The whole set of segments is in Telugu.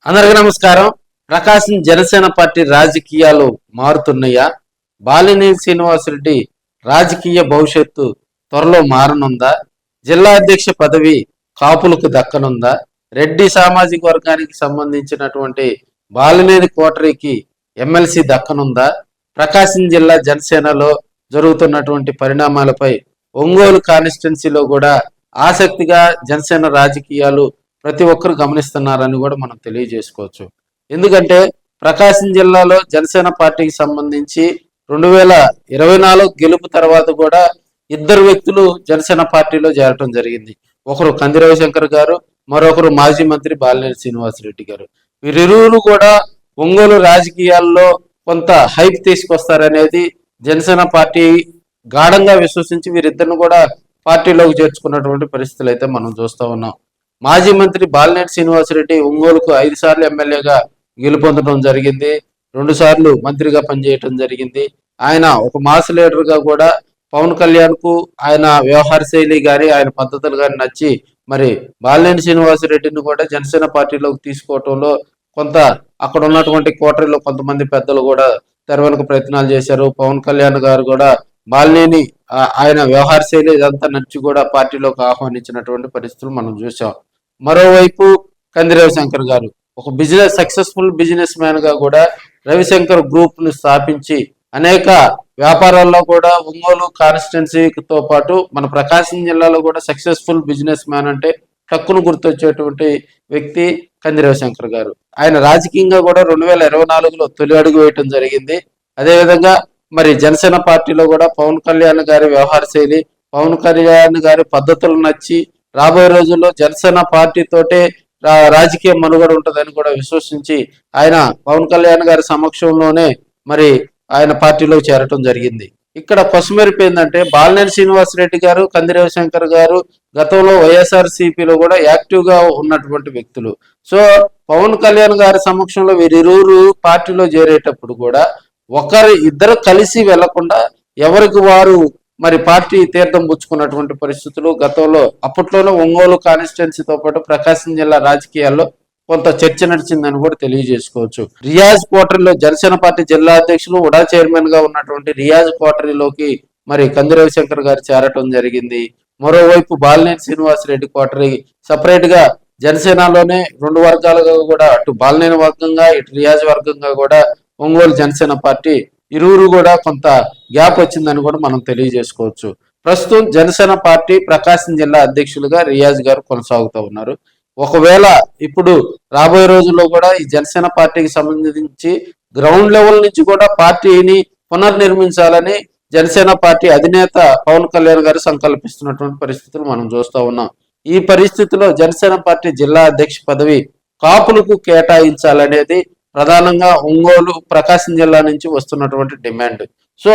అందరికీ నమస్కారం. ప్రకాశం జనసేన పార్టీ రాజకీయాలు మారుతున్నాయా? బాలినేని శ్రీనివాసరెడ్డి రాజకీయ భవిష్యత్తు త్వరలో మారనుందా? జిల్లా అధ్యక్ష పదవి కాపులకు దక్కనుందా? రెడ్డి సామాజిక వర్గానికి సంబంధించినటువంటి బాలినేని కోటరీకి ఎమ్మెల్సీ దక్కనుందా? ప్రకాశం జిల్లా జనసేనలో జరుగుతున్నటువంటి పరిణామాలపై ఒంగోలు కాన్స్టిట్యున్సీలో కూడా ఆసక్తిగా జనసేన రాజకీయాలు ప్రతి ఒక్కరు గమనిస్తున్నారని కూడా మనం తెలియజేసుకోవచ్చు. ఎందుకంటే ప్రకాశం జిల్లాలో జనసేన పార్టీకి సంబంధించి 2024 గెలుపు తర్వాత కూడా ఇద్దరు వ్యక్తులు జనసేన పార్టీలో చేరటం జరిగింది. ఒకరు కంది రవిశంకర్ గారు, మరొకరు మాజీ మంత్రి బాలినేని శ్రీనివాసరెడ్డి గారు. వీరిరువురు కూడా ఒంగోలు రాజకీయాల్లో కొంత హైప్ తీసుకొస్తారనేది జనసేన పార్టీ గాఢంగా విశ్వసించి వీరిద్దరిని కూడా పార్టీలోకి చేర్చుకున్నటువంటి పరిస్థితులు అయితే మనం చూస్తూ ఉన్నాం. మాజీ మంత్రి బాలినేని శ్రీనివాసరెడ్డి ఒంగోలుకు 5 సార్లు ఎమ్మెల్యేగా గెలుపొందడం జరిగింది. 2 సార్లు మంత్రిగా పనిచేయటం జరిగింది. ఆయన ఒక మాస్ లీడర్గా కూడా పవన్ కళ్యాణ్ కు ఆయన వ్యవహార శైలి కానీ ఆయన పద్ధతులు కానీ నచ్చి మరి బాలినేని శ్రీనివాసరెడ్డిని కూడా జనసేన పార్టీలోకి తీసుకోవటంలో కొంత అక్కడ ఉన్నటువంటి కోటరీలో కొంతమంది పెద్దలు కూడా తెరవెనుక ప్రయత్నాలు చేశారు. పవన్ కళ్యాణ్ గారు కూడా బాలినేని ఆయన వ్యవహార శైలి ఇదంతా నచ్చి కూడా పార్టీలోకి ఆహ్వానించినటువంటి పరిస్థితులు మనం చూసాం. మరోవైపు కంది రవిశంకర్ గారు ఒక సక్సెస్ఫుల్ బిజినెస్ మ్యాన్ గా కూడా రవిశంకర్ గ్రూప్ ను స్థాపించి అనేక వ్యాపారాల్లో కూడా ఒంగోలు కాన్స్టిట్యున్సీతో పాటు మన ప్రకాశం జిల్లాలో కూడా సక్సెస్ఫుల్ బిజినెస్ మ్యాన్ అంటే టక్కును గుర్తొచ్చేటువంటి వ్యక్తి కంది రవిశంకర్ గారు. ఆయన రాజకీయంగా కూడా 2024లో తొలి అడుగు వేయటం జరిగింది. అదేవిధంగా మరి జనసేన పార్టీలో కూడా పవన్ కళ్యాణ్ గారి వ్యవహార శైలి, పవన్ కళ్యాణ్ గారి పద్ధతులు నచ్చి రాబోయే రోజుల్లో జనసేన పార్టీతోటే రాజకీయ మనుగడ ఉంటుందని కూడా విశ్వసించి ఆయన పవన్ కళ్యాణ్ గారి సమక్షంలోనే మరి ఆయన పార్టీలో చేరటం జరిగింది. ఇక్కడ పసుమెరుపు ఏంటంటే బాలినేని శ్రీనివాసరెడ్డి గారు, కంది రవిశంకర్ గారు గతంలో వైఎస్ఆర్సీపీలో కూడా యాక్టివ్ గా ఉన్నటువంటి వ్యక్తులు. సో పవన్ కళ్యాణ్ గారి సమక్షంలో వీరిరువురు పార్టీలో చేరేటప్పుడు కూడా ఇద్దరు కలిసి వెళ్లకుండా ఎవరికి వారు మరి పార్టీ తీర్థం పుచ్చుకున్నటువంటి పరిస్థితులు గతంలో అప్పట్లోనే ఒంగోలు కాన్స్టిట్యున్సీతో పాటు ప్రకాశం జిల్లా రాజకీయాల్లో కొంత చర్చ నడిచిందని కూడా తెలియజేసుకోవచ్చు. రియాజ్ కోటరీలో జనసేన పార్టీ జిల్లా అధ్యక్షులు ఉడా చైర్మన్ గా ఉన్నటువంటి రియాజ్ కోటరీలోకి మరి కంది రవిశంకర్ గారు చేరటం జరిగింది. మరోవైపు బాలినేని శ్రీనివాసరెడ్డి కోటరీ సపరేట్ గా జనసేనలోనే 2 వర్గాలుగా కూడా అటు బాలినేని వర్గంగా ఇటు రియాజ్ వర్గంగా కూడా ఒంగోలు జనసేన పార్టీ ఇరువురు కూడా కొంత గ్యాప్ వచ్చిందని కూడా మనం తెలియజేసుకోవచ్చు. ప్రస్తుతం జనసేన పార్టీ ప్రకాశం జిల్లా అధ్యక్షులుగా రియాజ్ గారు కొనసాగుతూ ఉన్నారు. ఒకవేళ ఇప్పుడు రాబోయే రోజుల్లో కూడా ఈ జనసేన పార్టీకి సంబంధించి గ్రౌండ్ లెవెల్ నుంచి కూడా పార్టీని పునర్నిర్మించాలని జనసేన పార్టీ అధినేత పవన్ కళ్యాణ్ గారు సంకల్పిస్తున్నటువంటి పరిస్థితులు మనం చూస్తూ ఉన్నాం. ఈ పరిస్థితిలో జనసేన పార్టీ జిల్లా అధ్యక్ష పదవి కాపులకు కేటాయించాలనేది ప్రధానంగా ఒంగోలు ప్రకాశం జిల్లా నుంచి వస్తున్నటువంటి డిమాండ్. సో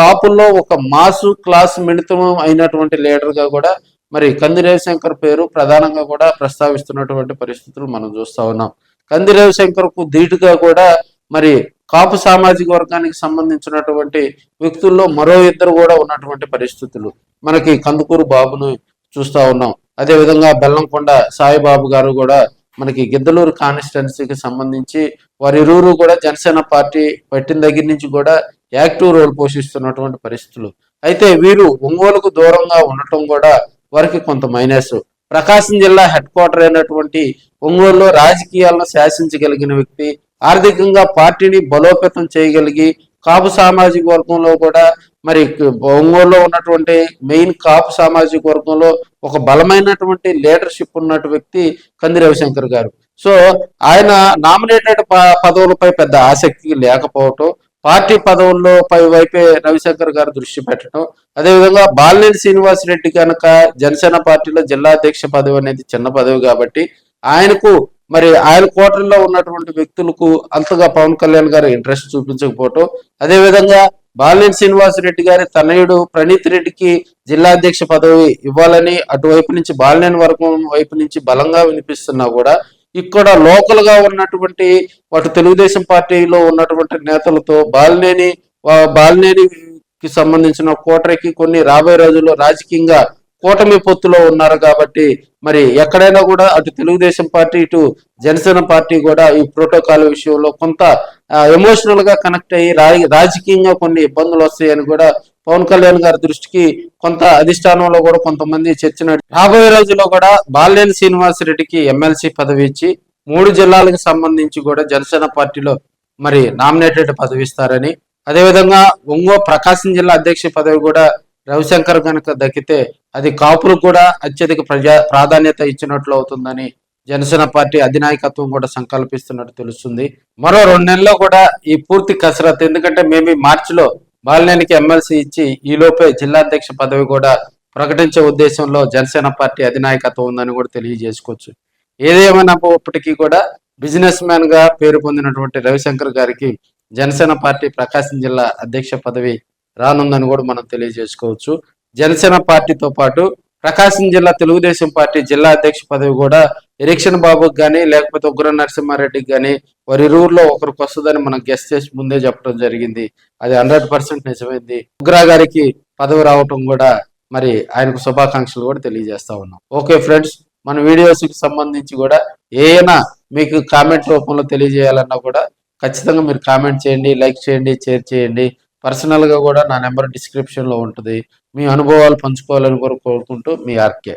కాపుల్లో ఒక మాసు క్లాస్ మిళితం అయినటువంటి లీడర్ గా కూడా మరి కంది రవిశంకర్ పేరు ప్రధానంగా కూడా ప్రస్తావిస్తున్నటువంటి పరిస్థితులు మనం చూస్తా ఉన్నాం. కంది రవిశంకర్ కు ధీటుగా కూడా మరి కాపు సామాజిక వర్గానికి సంబంధించినటువంటి వ్యక్తుల్లో మరో ఇద్దరు కూడా ఉన్నటువంటి పరిస్థితులు మనకి కందుకూరు బాబును చూస్తా ఉన్నాం. అదే విధంగా బెల్లంకొండ సాయిబాబు గారు కూడా మనకి గిద్దలూరు కాన్స్టిట్యున్సీకి సంబంధించి వారిరువురు కూడా జనసేన పార్టీ పెట్టిన దగ్గర నుంచి కూడా యాక్టివ్ రోల్ పోషిస్తున్నటువంటి పరిస్థితులు. అయితే వీరు ఒంగోలుకు దూరంగా ఉండటం కూడా వారికి కొంత మైనస్. ప్రకాశం జిల్లా హెడ్ క్వార్టర్ అయినటువంటి ఒంగోలులో రాజకీయాలను శాసించగలిగిన వ్యక్తి, ఆర్థికంగా పార్టీని బలోపేతం చేయగలిగి కాపు సామాజిక వర్గంలో కూడా మరి ఒంగోలులో ఉన్నటువంటి మెయిన్ కాపు సామాజిక వర్గంలో ఒక బలమైనటువంటి లీడర్షిప్ ఉన్నటువంటి వ్యక్తి కంది రవిశంకర్ గారు. సో ఆయన నామినేటెడ్ పదవులపై పెద్ద ఆసక్తి లేకపోవటం, పార్టీ పదవుల్లో వైపే రవిశంకర్ గారు దృష్టి పెట్టడం, అదేవిధంగా బాలినేని శ్రీనివాసరెడ్డి కనుక జనసేన పార్టీలో జిల్లా అధ్యక్ష పదవి అనేది చిన్న పదవి కాబట్టి ఆయనకు మరి ఆయన కోటరీలో ఉన్నటువంటి వ్యక్తులకు అంతగా పవన్ కళ్యాణ్ గారు ఇంట్రెస్ట్ చూపించకపోవటం, అదేవిధంగా బాలినేని శ్రీనివాసరెడ్డి గారి తనయుడు ప్రణీత్ రెడ్డికి జిల్లా అధ్యక్ష పదవి ఇవ్వాలని అటువైపు నుంచి బాలినేని వర్గం వైపు నుంచి బలంగా వినిపిస్తున్నా కూడా ఇక్కడ లోకల్ గా ఉన్నటువంటి వాటి తెలుగుదేశం పార్టీలో ఉన్నటువంటి నేతలతో బాలినేనికి సంబంధించిన కోటరీకి కొన్ని రాబోయే రోజుల్లో రాజకీయంగా కూటమి పొత్తులో ఉన్నారు కాబట్టి మరి ఎక్కడైనా కూడా అటు తెలుగుదేశం పార్టీ ఇటు జనసేన పార్టీ కూడా ఈ ప్రోటోకాల్ విషయంలో కొంత ఎమోషనల్ గా కనెక్ట్ అయ్యి రాజకీయంగా కొన్ని ఇబ్బందులు వస్తాయని కూడా పవన్ కళ్యాణ్ గారి దృష్టికి కొంత అధిష్టానంలో కూడా కొంతమంది చర్చ రాబోయే రోజుల్లో కూడా బాలినేని శ్రీనివాసరెడ్డికి ఎమ్మెల్సీ పదవి ఇచ్చి 3 జిల్లాలకు సంబంధించి కూడా జనసేన పార్టీలో మరి నామినేటెడ్ పదవి ఇస్తారని, అదేవిధంగా ప్రకాశం జిల్లా అధ్యక్ష పదవి కూడా రవిశంకర్ కనుక దక్కితే అది కాపులకు కూడా అత్యధిక ప్రాధాన్యత ఇచ్చినట్లు అవుతుందని జనసేన పార్టీ అధినాయకత్వం కూడా సంకల్పిస్తున్నట్టు తెలుస్తుంది. మరో 2 నెలల్లో కూడా ఈ పూర్తి కసరత్తు, ఎందుకంటే మేము మార్చిలో బాలినేనికి ఎమ్మెల్సీ ఇచ్చి ఈ లోపే జిల్లా అధ్యక్ష పదవి కూడా ప్రకటించే ఉద్దేశంలో జనసేన పార్టీ అధినాయకత్వం ఉందని కూడా తెలియజేసుకోవచ్చు. ఏదేమైనప్పటికీ కూడా బిజినెస్ మ్యాన్ గా పేరు పొందినటువంటి రవిశంకర్ గారికి జనసేన పార్టీ ప్రకాశం జిల్లా అధ్యక్ష పదవి రానుందని కూడా మనం తెలియజేసుకోవచ్చు. జనసేన పార్టీతో పాటు ప్రకాశం జిల్లా తెలుగుదేశం పార్టీ జిల్లా అధ్యక్ష పదవి కూడా ఎరిక్షన్ బాబుకి కానీ లేకపోతే ఉగ్ర నరసింహారెడ్డికి కానీ వారిరువురులో ఒకరికి వస్తుందని మనం గెస్ట్ చేసి ముందే చెప్పడం జరిగింది. అది 100% నిజమైంది. ఉగ్ర గారికి పదవి రావటం కూడా మరి ఆయనకు శుభాకాంక్షలు కూడా తెలియజేస్తా ఉన్నాం. ఓకే ఫ్రెండ్స్, మన వీడియోస్ కి సంబంధించి కూడా ఏమైనా మీకు కామెంట్ రూపంలో తెలియజేయాలన్నా కూడా ఖచ్చితంగా మీరు కామెంట్ చేయండి, లైక్ చేయండి, షేర్ చేయండి. పర్సనల్ గా కూడా నా నెంబర్ డిస్క్రిప్షన్ లో ఉంటుంది. మీ అనుభవాలు పంచుకోవాలని కోరుకుంటూ మీ ఆర్కే.